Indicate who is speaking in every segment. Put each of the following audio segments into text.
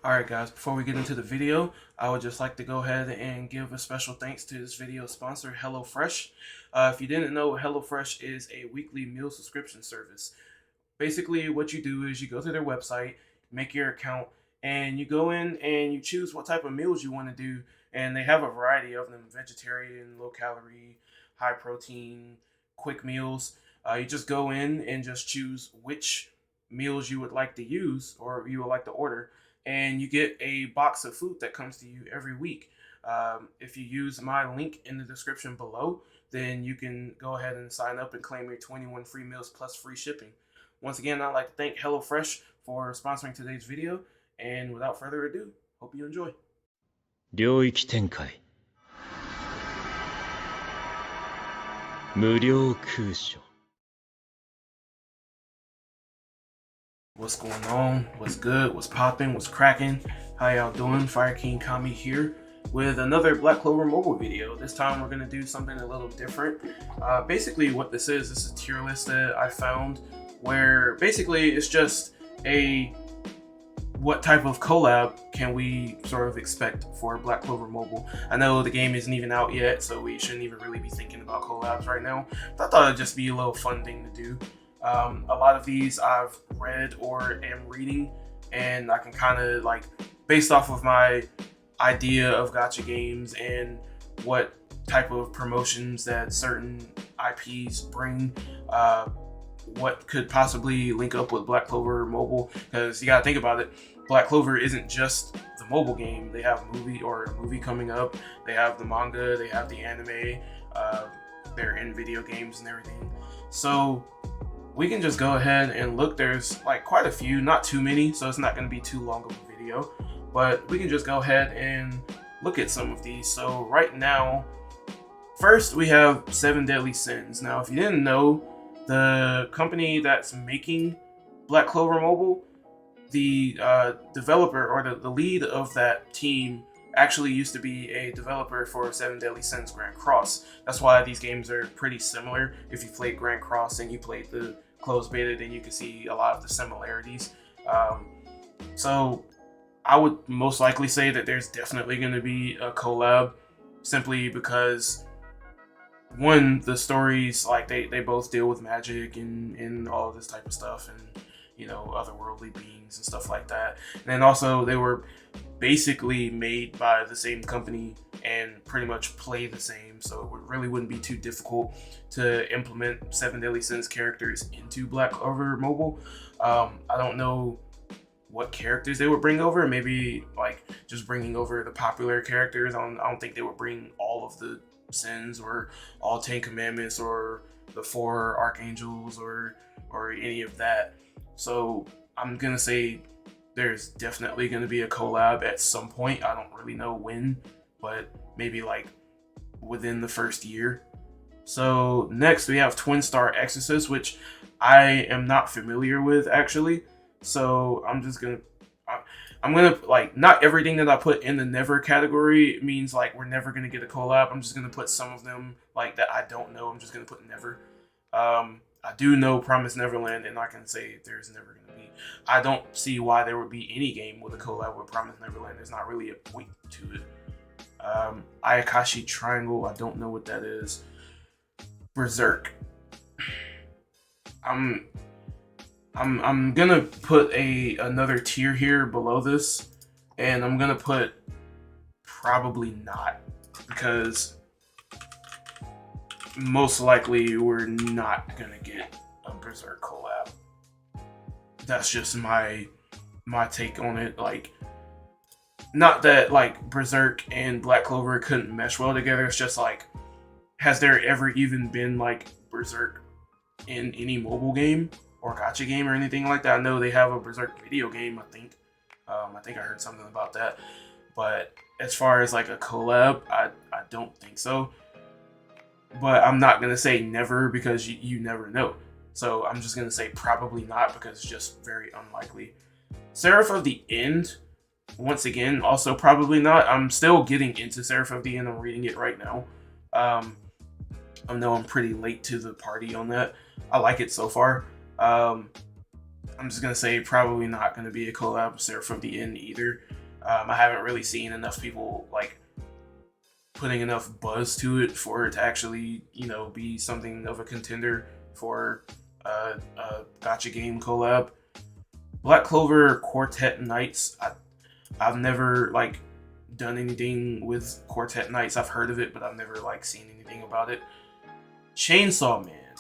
Speaker 1: Alright guys, before we get into the video, I would just like to go ahead and give a special thanks to this video sponsor, HelloFresh. If you didn't know, HelloFresh is a weekly meal subscription service. Basically, what you do is you go to their website, make your account, and you go in and you choose what type of meals you want to do. And they have a variety of them: vegetarian, low calorie, high protein, quick meals. You just go in and just choose which meals you would like to use or you would like to order, and you get a box of food that comes to you every week. If you use my link in the description below, then you can go ahead and sign up and claim your 21 free meals plus free shipping. Once again, I'd like to thank HelloFresh for sponsoring today's video, and without further ado, hope you enjoy.
Speaker 2: 領域展開無料空所
Speaker 1: What's going on? What's good? What's popping? What's cracking? How y'all doing? Fire King Kami here with another Black Clover mobile video. This time we're gonna do something a little different. Basically what this is a tier list that I found where basically it's just a what type of collab can we sort of expect for Black Clover Mobile. I know the game isn't even out yet, so we shouldn't even really be thinking about collabs right now, but I thought it'd just be a little fun thing to do. A lot of these I've read or am reading, and I can kind of like, based off of my idea of gacha games and what type of promotions that certain IPs bring, what could possibly link up with Black Clover Mobile, because you gotta think about it. Black Clover isn't just the mobile game. They have a movie coming up. They have the manga. They have the anime. They're in video games and everything. So we can just go ahead and look. There's like quite a few, not too many, so it's not going to be too long of a video. But we can just go ahead and look at some of these. So right now, first we have 7 Deadly Sins. Now, if you didn't know, the company that's making Black Clover Mobile, the developer or the lead of that team actually used to be a developer for 7 Deadly Sins Grand Cross. That's why these games are pretty similar. If you played Grand Cross and you played the closed beta, then you can see a lot of the similarities. So I would most likely say that there's definitely going to be a collab, simply because one, the stories, like they both deal with magic and all of this type of stuff, and you know, otherworldly beings and stuff like that. And then also they were basically made by the same company and pretty much play the same, so it really wouldn't be too difficult to implement 7 Deadly Sins characters into Black Clover Mobile. I don't know what characters they would bring over. Maybe like just bringing over the popular characters. I don't think they would bring all of the sins or all 10 commandments or the 4 archangels or any of that. So I'm gonna say there's definitely gonna be a collab at some point. I don't really know when, but maybe like within the first year. So next we have Twin Star Exorcist, which I am not familiar with actually. So I'm gonna like, not everything that I put in the never category means like we're never gonna get a collab. I'm just gonna put some of them like that I don't know. I'm just gonna put never. I do know Promise Neverland, and I can say there's never gonna be. I don't see why there would be any game with a collab with Promise Neverland. There's not really a point to it. Ayakashi Triangle, I don't know what that is. Berserk. I'm gonna put another tier here below this, and I'm gonna put probably not, because most likely we're not gonna get a Berserk collab. That's just my take on it. Like, not that like Berserk and Black Clover couldn't mesh well together. It's just like, has there ever even been like Berserk in any mobile game or gacha game or anything like that? I know they have a Berserk video game, I think. I think I heard something about that. But as far as like a collab, I don't think so. But I'm not going to say never, because you never know. So I'm just going to say probably not, because it's just very unlikely. Seraph of the End, once again, also probably not. I'm still getting into Seraph of the End. I'm reading it right now. I know I'm pretty late to the party on that. I like it so far. I'm just gonna say probably not gonna be a collab with Sarah from the End either. I haven't really seen enough people like putting enough buzz to it for it to actually, be something of a contender for a gotcha game collab. Black Clover Quartet Knights. I've never like done anything with Quartet Knights. I've heard of it, but I've never like seen anything about it. Chainsaw Man.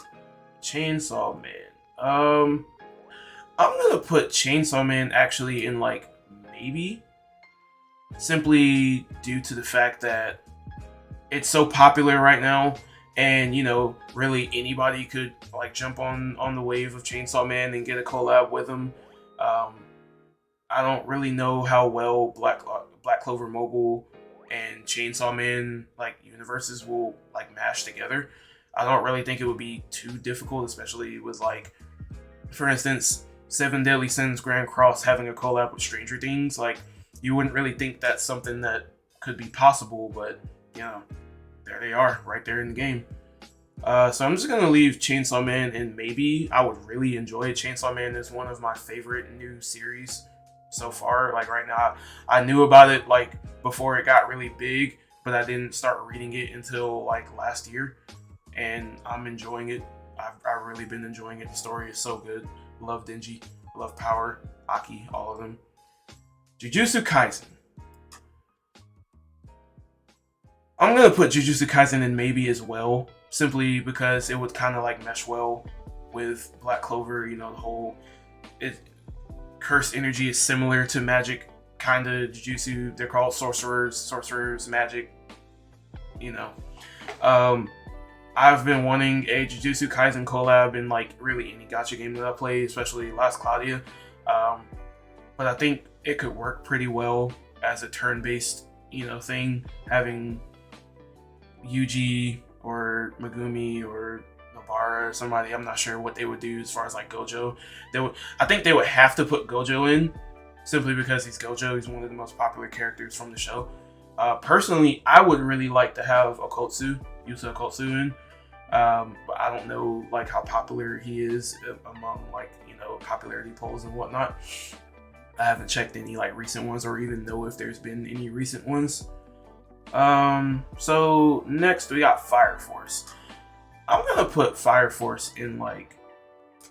Speaker 1: Chainsaw Man. I'm gonna put Chainsaw Man actually in like maybe, simply due to the fact that it's so popular right now, and really anybody could like jump on the wave of Chainsaw Man and get a collab with him. Um, I don't really know how well Black Clover Mobile and Chainsaw Man like universes will like mash together. I don't really think it would be too difficult, especially with like, for instance, Seven Deadly Sins Grand Cross having a collab with Stranger Things. Like, you wouldn't really think that's something that could be possible, but there they are, right there in the game. So I'm just gonna leave Chainsaw Man, and maybe I would really enjoy it. Chainsaw Man is one of my favorite new series so far. Like right now, I knew about it like before it got really big, but I didn't start reading it until like last year, and I'm enjoying it. I've really been enjoying it. The story is so good. Love Denji, love Power, Aki, all of them. Jujutsu Kaisen. I'm gonna put Jujutsu Kaisen in maybe as well, simply because it would kind of like mesh well with Black Clover. The whole cursed energy is similar to magic, kind of Jujutsu. They're called sorcerers, magic. I've been wanting a Jujutsu Kaisen collab in like really any gacha game that I play, especially Last Claudia. But I think it could work pretty well as a turn-based, thing, having Yuji or Megumi or Nobara or somebody. I'm not sure what they would do as far as like Gojo. I think they would have to put Gojo in, simply because he's Gojo. He's one of the most popular characters from the show. Personally, I would really like to have Yusa Okotsu in. But I don't know like how popular he is among like popularity polls and whatnot. I haven't checked any like recent ones, or even know if there's been any recent ones. So next we got Fire Force. I'm gonna put Fire Force in like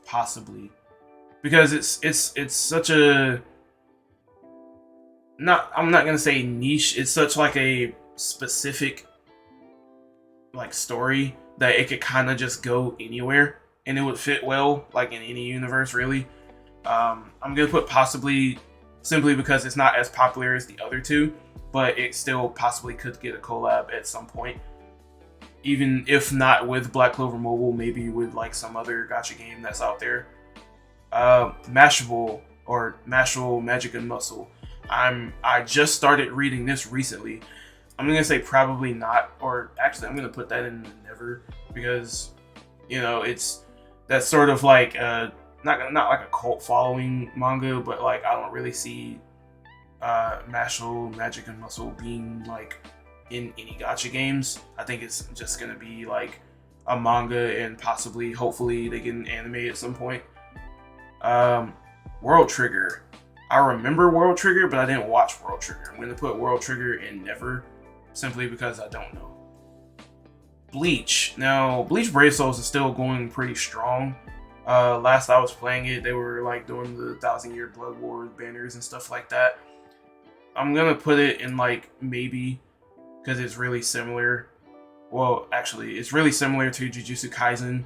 Speaker 1: possibly, because it's such a, I'm not gonna say niche. It's such like a specific like story that it could kind of just go anywhere and it would fit well like in any universe really. I'm gonna put possibly, simply because it's not as popular as the other two, but it still possibly could get a collab at some point, even if not with Black Clover Mobile, maybe with like some other gacha game that's out there. Mashable Magic and Muscle. I just started reading this recently. I'm gonna say probably not, or actually I'm gonna put that in never, because that's sort of like not like a cult following manga, but like I don't really see Mashal Magic and Muscle being like in any gacha games. I think it's just gonna be like a manga, and possibly hopefully they get an anime at some point. World Trigger. I remember World Trigger, but I didn't watch World Trigger. I'm gonna put World Trigger in never, simply because I don't know. Bleach. Now, Bleach Brave Souls is still going pretty strong. Last I was playing it, they were like doing the 1,000-year Blood Wars banners and stuff like that. I'm gonna put it in like maybe, because it's really similar. Well, actually, it's really similar to Jujutsu Kaisen,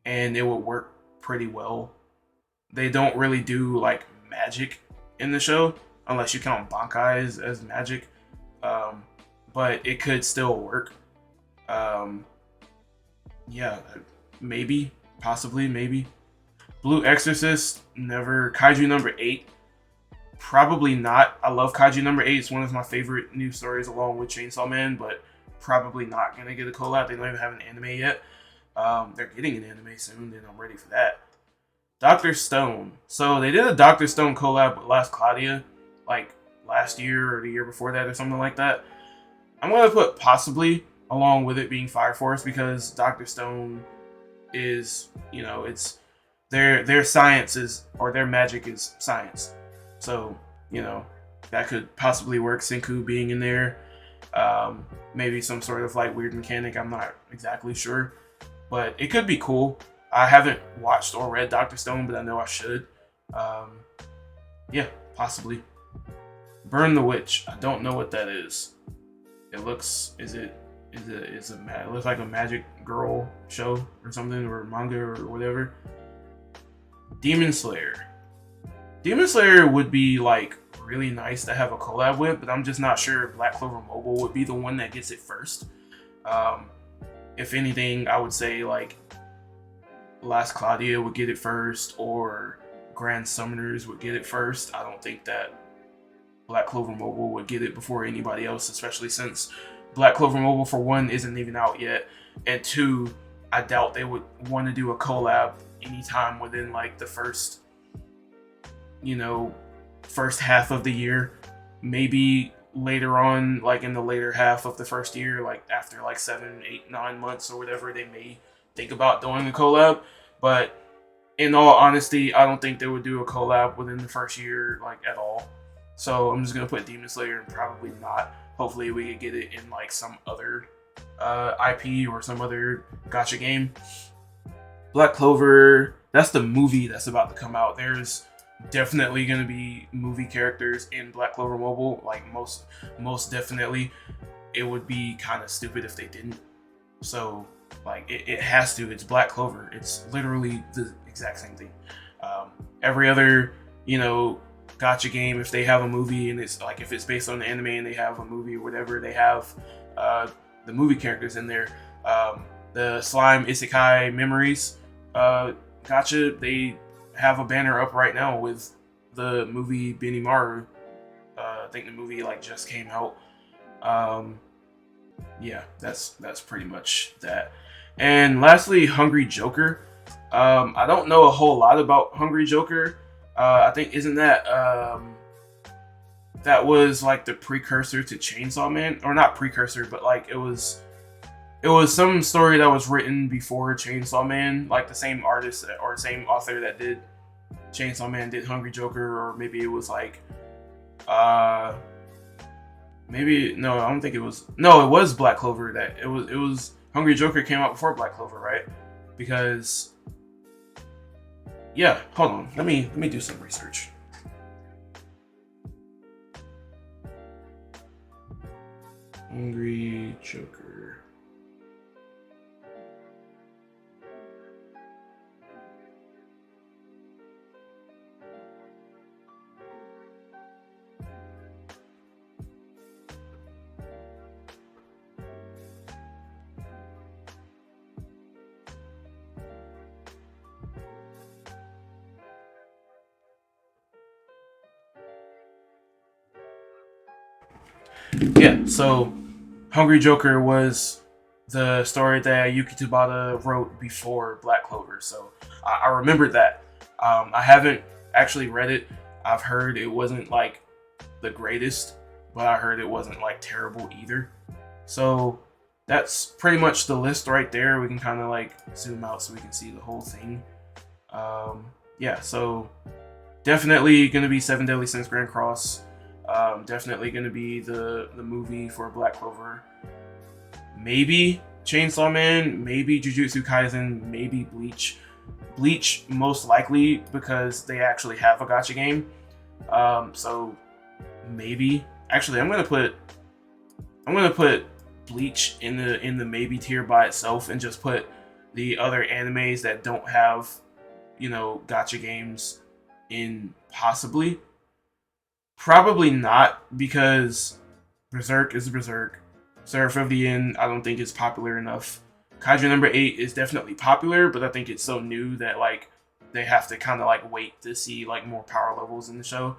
Speaker 1: and it would work pretty well. They don't really do like magic in the show, unless you count Bankai as magic. But it could still work. Yeah, maybe, possibly, maybe. Blue Exorcist, never. Kaiju number 8, probably not. I love Kaiju number 8. It's one of my favorite new stories along with Chainsaw Man, but probably not gonna get a collab. They don't even have an anime yet. They're getting an anime soon, and I'm ready for that. Dr. Stone. So they did a Dr. Stone collab with Last Claudia, like last year or the year before that or something like that. I'm going to put possibly, along with it being Fire Force, because Dr. Stone is, their science is, or their magic is science. So, you know, that could possibly work. Senku being in there, maybe some sort of like weird mechanic. I'm not exactly sure, but it could be cool. I haven't watched or read Doctor Stone, but I know I should. Yeah, possibly. Burn the Witch. I don't know what that is. It looks. It looks like a magic girl show or something, or manga or whatever. Demon Slayer. Demon Slayer would be like really nice to have a collab with, but I'm just not sure Black Clover Mobile would be the one that gets it first. If anything, I would say like Last Claudia would get it first, or Grand Summoners would get it first. I don't think that Black Clover Mobile would get it before anybody else, especially since Black Clover Mobile, for one, isn't even out yet, and two, I doubt they would want to do a collab anytime within like the first half of the year. Maybe later on, like in the later half of the first year, like after like 7, 8, 9 months or whatever, they may think about doing a collab. But in all honesty, I don't think they would do a collab within the first year, like at all. So I'm just gonna put Demon Slayer and probably not. Hopefully we could get it in like some other IP or some other gacha game. Black Clover, that's the movie that's about to come out. There's definitely gonna be movie characters in Black Clover Mobile. Like most definitely. It would be kind of stupid if they didn't. So like it has to. It's Black Clover. It's literally the exact same thing. Every other gacha game, if they have a movie and it's like, if it's based on the anime and they have a movie or whatever, they have the movie characters in there. The Slime Isekai Memories gacha, they have a banner up right now with the movie Benimaru. I think the movie like just came out. Yeah, that's pretty much that. And lastly, Hungry Joker. I don't know a whole lot about Hungry Joker. I think isn't that that was like the precursor to Chainsaw Man, or not precursor, but like it was some story that was written before Chainsaw Man, like the same artist or same author that did Chainsaw Man did Hungry Joker, or maybe it was like maybe no, I don't think it was. No, it was Black Clover that it was Hungry Joker came out before Black Clover, right? Because yeah, hold on. Let me do some research. Hungry Joker. Yeah, so Hungry Joker was the story that Yuki Tabata wrote before Black Clover, so I remembered that. I haven't actually read it. I've heard it wasn't like the greatest, but I heard it wasn't like terrible either. So that's pretty much the list right there. We can kind of like zoom out so we can see the whole thing. Yeah, so definitely gonna be Seven Deadly Sins Grand Cross. Definitely going to be the movie for Black Clover. Maybe Chainsaw Man, maybe Jujutsu Kaisen, maybe Bleach. Bleach most likely because they actually have a gacha game. So maybe. Actually, I'm gonna put Bleach in the maybe tier by itself and just put the other animes that don't have gacha games in possibly. Probably not, because Berserk is Berserk. Seraph of the End, I don't think it's popular enough. Kaiju number 8 is definitely popular, but I think it's so new that like they have to kind of like wait to see like more power levels in the show.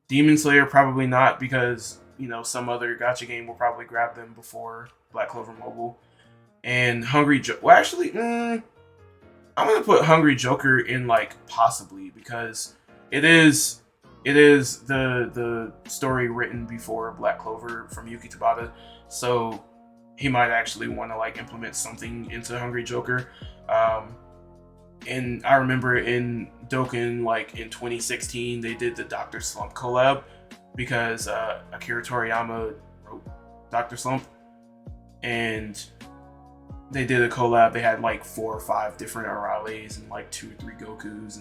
Speaker 1: Demon Slayer, probably not, because some other gacha game will probably grab them before Black Clover Mobile. And Hungry Joker, well actually, I'm gonna put Hungry Joker in like possibly, because it is the story written before Black Clover from Yuki Tabata, so he might actually want to like implement something into Hungry Joker. And I remember in Dokkan, like in 2016, they did the Dr. Slump collab because Akira Toriyama wrote Dr. Slump, and they did a collab. They had like 4 or 5 different Arales and like 2 or 3 Gokus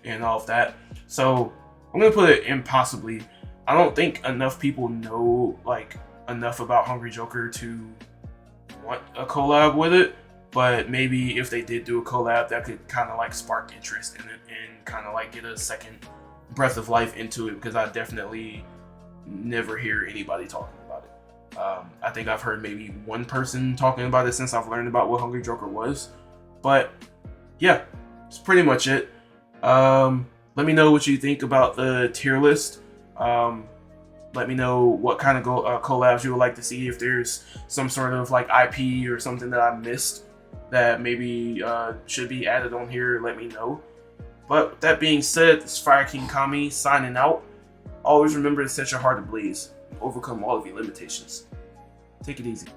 Speaker 1: and all of that. So I'm gonna put it impossibly. I don't think enough people know like enough about Hungry Joker to want a collab with it. But maybe if they did do a collab, that could kind of like spark interest in it and kind of like get a second breath of life into it, because I definitely never hear anybody talking about it. I think I've heard maybe one person talking about it since I've learned about what Hungry Joker was. But yeah, that's pretty much it. Let me know what you think about the tier list. Let me know what kind of collabs you would like to see. If there's some sort of like IP or something that I missed that maybe should be added on here, let me know. But with that being said, this is Fire King Kami signing out. Always remember to set your heart ablaze and overcome all of your limitations. Take it easy.